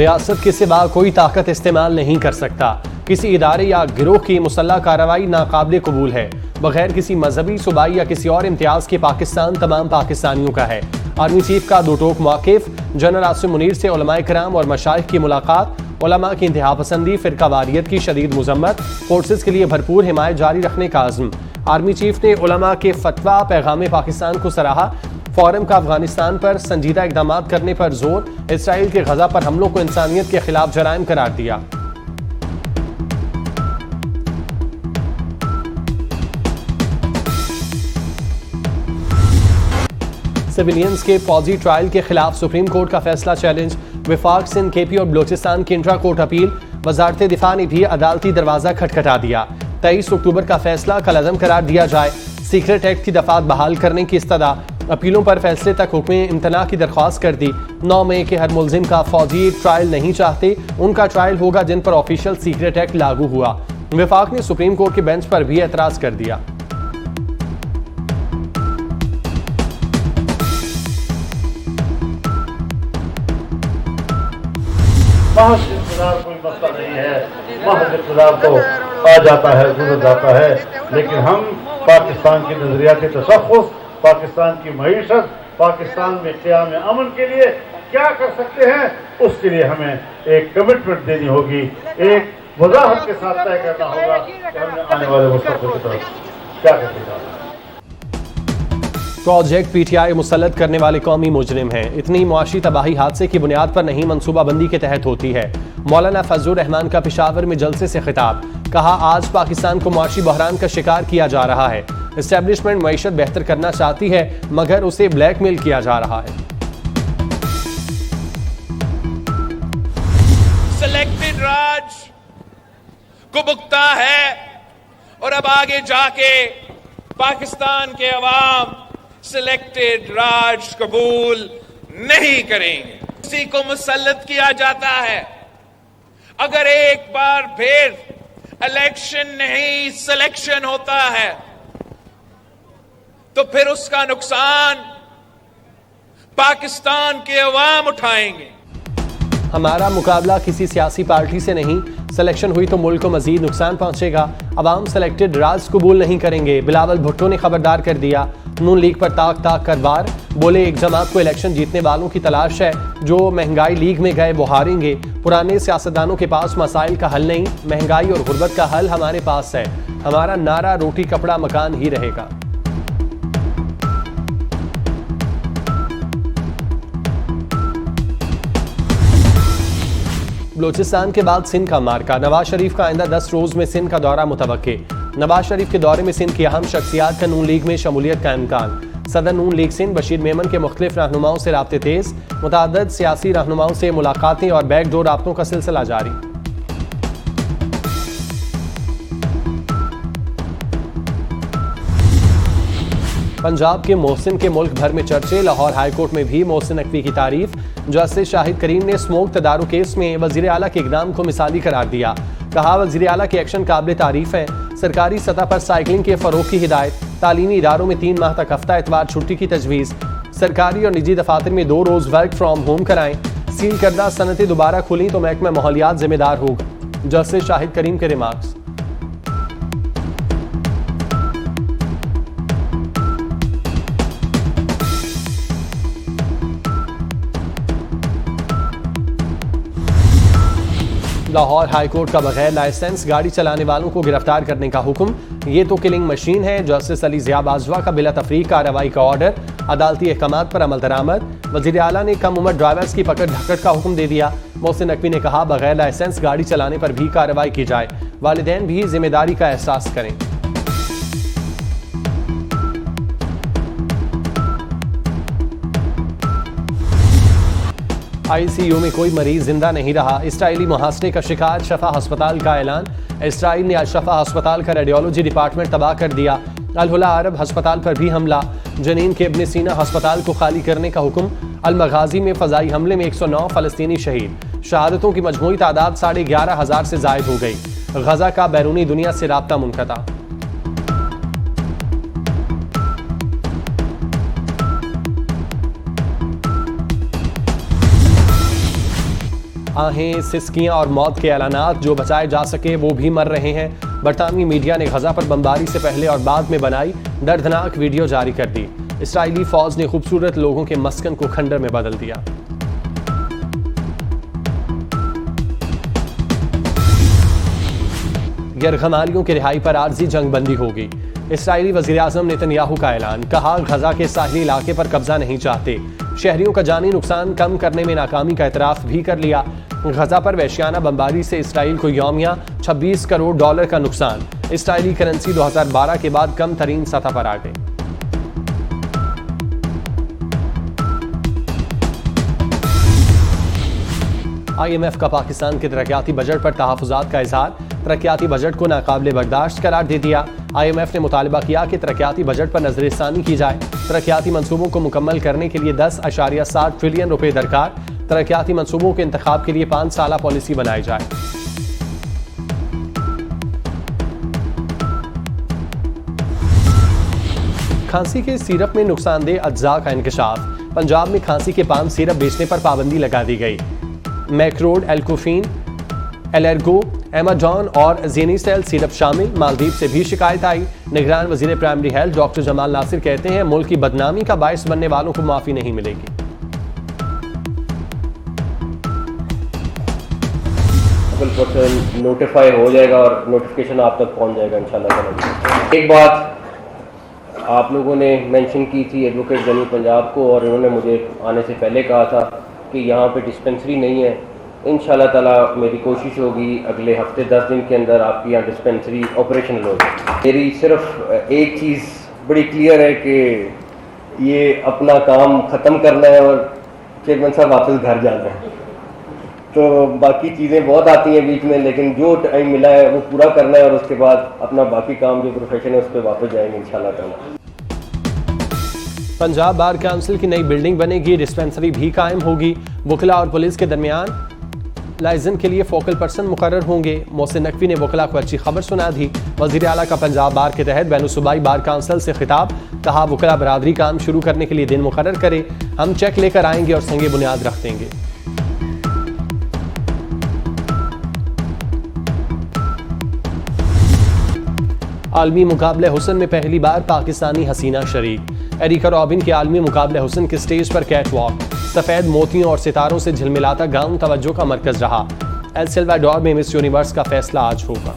रियासत के सिवा कोई ताकत इस्तेमाल नहीं कर सकता। किसी इदारे या गिरोह की मुसल्लह कार्रवाई नाकाबिल कबूल है। बगैर किसी मजहबी, सूबाई या किसी और इम्तियाज के पाकिस्तान तमाम पाकिस्तानियों का है। आर्मी चीफ का दो टोक मौक़िफ़, जनरल आसिम मुनीर से उलमाए किराम और मशाइख की मुलाकात, उलमा की इंतहा पसंदी, फिरका वारियत की शदीद मुजम्मत, फोर्सेस के लिए भरपूर हिमायत जारी रखने का आज़म। आर्मी चीफ ने उलमा के फतवा पैगाम पाकिस्तान को सराहा। फोरम का अफगानिस्तान पर संजीदा इकदाम करने पर जोर। इसराइल के गजा पर हमलों को इंसानियत के खिलाफ जराइम करार दिया। सिविलियंस के फौजी ट्रायल के खिलाफ सुप्रीम कोर्ट का फैसला चैलेंज। विफाक, सिंध, केपी और बलोचिस्तान की इंट्रा कोर्ट अपील। वजारत दिफा ने भी अदालती दरवाजा खटखटा दिया। 23 अक्टूबर का फैसला कल अज़म करार दिया जाए। सीक्रेट एक्ट की दफात बहाल करने की इस्तदा। अपीलों पर फैसले तक हुक्म इम्तना की दरख्वास्त कर दी। 9 मई के हर मुलजिम का फौजी ट्रायल नहीं चाहते, उनका ट्रायल होगा जिन पर ऑफिशियल सीक्रेट एक्ट लागू हुआ। विफाक ने सुप्रीम कोर्ट के बेंच पर भी एतराज कर दिया। महज इक़्तिदार कोई मसला नहीं है, महज इक़्तिदार तो आ जाता है, गुजर जाता है, लेकिन हम पाकिस्तान की नजरियाती तशख़्ख़ुस, पाकिस्तान की मईशत, पाकिस्तान में क़याम अमन के लिए क्या कर सकते हैं, उसके लिए हमें एक कमिटमेंट देनी होगी, एक वज़ाहत के साथ तय करना होगा कि हमने आने वाले मुस्तक़बिल की तरफ क्या करते हैं। प्रोजेक्ट पीटीआई मुसल्लत करने वाले कौमी मुजरिम हैं। इतनी मुआशी तबाही हादसे की बुनियाद पर नहीं, मनसूबाबंदी के तहत होती है। मौलाना फजलुर रहमान का पेशावर में जलसे से खिताब। कहा, आज पाकिस्तान को मुआशी बहरान का शिकार किया जा रहा है। एस्टेब्लिशमेंट मईशत बेहतर करना चाहती है मगर उसे ब्लैकमेल किया जा रहा है। सिलेक्टेड राज को भुगता है और अब आगे जाके पाकिस्तान के अवाम सिलेक्टेड राज कबूल नहीं करेंगे। किसी को मुसल्लत किया जाता है, अगर एक बार फिर इलेक्शन नहीं सिलेक्शन होता है तो फिर उसका नुकसान पाकिस्तान के अवाम उठाएंगे। हमारा मुकाबला किसी सियासी पार्टी से नहीं, सिलेक्शन हुई तो मुल्क को मजीद नुकसान पहुंचेगा। अवाम सिलेक्टेड राज कबूल नहीं करेंगे। बिलावल भुट्टो ने खबरदार कर दिया। नून लीग पर ताक ताक कर वार। बोले, एक जमात को इलेक्शन जीतने वालों की तलाश है, जो महंगाई लीग में गए वो हारेंगे। पुराने सियासतदानों के पास मसाइल का हल नहीं, महंगाई और गुर्बत का हल हमारे पास है। हमारा नारा रोटी कपड़ा मकान ही रहेगा। बलोचिस्तान के बाद सिंध का मार्का। नवाज शरीफ का आइंदा 10 रोज में सिंध का दौरा मुतवक्के। नवाज शरीफ के दौरे में सिंध की अहम शख्सियात का नून लीग में शमूलियत का इम्कान। सदर नून लीग सिंध बशीर मेमन के मुख्तलिफ रहनुमाओं से राब्ते तेज। मुतअद्दिद सियासी रहनुमाओं से मुलाकातें और बैकडोर राब्तों का सिलसिला जारी। पंजाब के मोहसिन के मुल्क भर में चर्चे। लाहौर हाईकोर्ट में भी मोहसिन नकवी की तारीफ। जस्टिस शाहिद करीम ने स्मोक तदारुक केस में वजीर आला के इक़दाम को मिसाली करार दिया। कहा, वजीर आला के एक्शन काबिल तारीफ है। सरकारी सतह पर साइकिलिंग के फरोग की हिदायत। तालीमी इदारों में 3 माह तक हफ्ता एतवार छुट्टी की तजवीज़। सरकारी और निजी दफातर में 2 रोज वर्क फ्राम होम कराएं। सील करदा सनतें दोबारा खुली तो महकमा माहौलियात जिम्मेदार होगा। जस्टिस शाहिद करीम के रिमार्क्स। लाहौर हाईकोर्ट का बगैर लाइसेंस गाड़ी चलाने वालों को गिरफ्तार करने का हुक्म। ये तो किलिंग मशीन है। जस्टिस अली ज़िया बाजवा का बिला तफरीक कार्रवाई का ऑर्डर। अदालती अहकामात पर अमल दरामद। वज़ीर आला ने कम उम्र ड्राइवर्स की पकड़ धकड़ का हुक्म दे दिया। मोहसिन नकवी ने कहा, बगैर लाइसेंस गाड़ी चलाने पर भी कार्रवाई की जाए। वालिदैन भी जिम्मेदारी का एहसास करें। ICU में कोई मरीज जिंदा नहीं रहा। इसराइली मुहासरे का शिकार शफा अस्पताल का ऐलान। इसराइल ने शफा अस्पताल का रेडियोलॉजी डिपार्टमेंट तबाह कर दिया। अल हुला अरब अस्पताल पर भी हमला। जनीन के इब्न सीना अस्पताल को खाली करने का हुक्म। अल मगाजी में फजाई हमले में 109 फलस्तीनी शहीद। शहादतों की मजमूई तादाद 11,500 से जायद हो गई। गजा का बैरूनी दुनिया से राब्ता मुनक़ता। आहें, सिसकियां और मौत के ऐलानात। जो बचाए जा सके वो भी मर रहे हैं। बरतानवी मीडिया ने गजा पर बमबारी से पहले और बाद में बनाई दर्दनाक वीडियो जारी कर दी। इसराइली फौज ने खूबसूरत लोगों के मस्कन को खंडर में बदल दिया। यरगमालियों की रिहाई पर आर्जी जंगबंदी होगी। इसराइली वज़ीर-ए-आज़म नेतन्याहू का ऐलान, कहा गजा के साहिली इलाके पर कब्जा नहीं चाहते। शहरियों का जानी नुकसान कम करने में नाकामी का एतराफ़ भी कर लिया। गजा पर वहशियाना बमबारी से इसराइल को यौमिया $26 करोड़ का नुकसान। इसराइली करेंसी 2012 के बाद कम तरीन सतह पर आ गई। IMF का पाकिस्तान के तरक्याती बजट पर तहफ़्फ़ुज़ात का इज़हार। तरक्याती बजट को नाकाबिले बर्दाश्त करार दे दिया। IMF ने मुतालबा किया कि तरक्याती बजट पर नज़रसानी की जाए। तरक्याती मंसूबों को मुकम्मल करने के लिए 10.7 ट्रिलियन रुपए दरकार। तरक्याती मंसूबों के इंतखाब के लिए 5 साला पॉलिसी बनाई जाए। खांसी के सिरप में नुकसानदेह अज्जा का इंकशाफ। पंजाब में खांसी के पाम सिरप बेचने पर पाबंदी लगा दी गई। मैक्रोड, एल्कोफिन, एलर्गो, एमाडॉन और जेनीसेल सिरप शामिल। मालदीव से भी शिकायत आई। निगरान वजीर primary health doctor Jamal Nasir कहते हैं, मुल्क की बदनामी का बायस बनने वालों को माफी नहीं मिलेगी। नोटिफाई हो जाएगा और नोटिफिकेशन आप तक पहुंच जाएगा इंशाल्लाह। एक बात आप लोगों ने मेंशन की थी एडवोकेट जनरल पंजाब को, और उन्होंने मुझे आने से पहले कहा था कि यहाँ पे डिस्पेंसरी नहीं है। इंशाल्लाह ताला मेरी कोशिश होगी अगले हफ्ते 10 दिन के अंदर आपकी यहाँ डिस्पेंसरी ऑपरेशनल होगी। मेरी सिर्फ एक चीज़ बड़ी क्लियर है कि ये अपना काम ख़त्म करना है और चेयरमैन साहब वापस घर जाना है। तो बाकी चीज़ें बहुत आती हैं बीच में, लेकिन जो टाइम मिला है वो पूरा करना है और उसके बाद अपना बाकी काम जो प्रोफेशन है उस पर वापस जाएंगे इंशाल्लाह ताला। पंजाब बार काउंसिल की नई बिल्डिंग बनेगी। डिस्पेंसरी भी कायम होगी। वकला और पुलिस के दरमियान लाइजन के लिए फोकल पर्सन मुकर्रर होंगे। मोहसिन नकवी ने वकला को अच्छी खबर सुना दी। वज़ीर आला का पंजाब बार के तहत बैनुसूबाई बार काउंसिल से खिताब। कहा, वकला बरादरी काम शुरू करने के लिए दिन मुकर्रर करे। हम चेक लेकर आएंगे और संगे बुनियाद रख देंगे। आलमी मुकाबले हुस्न में पहली बार पाकिस्तानी हसीना शरीक। एरिका रॉबिन के आलमी मुकाबले हुस्न के स्टेज पर कैट वॉक। सफेद मोतियों और सितारों से झिलमिलाता गाउन तवज्जो का मरकज रहा। एल सल्वाडोर में मिस यूनिवर्स का फैसला आज होगा।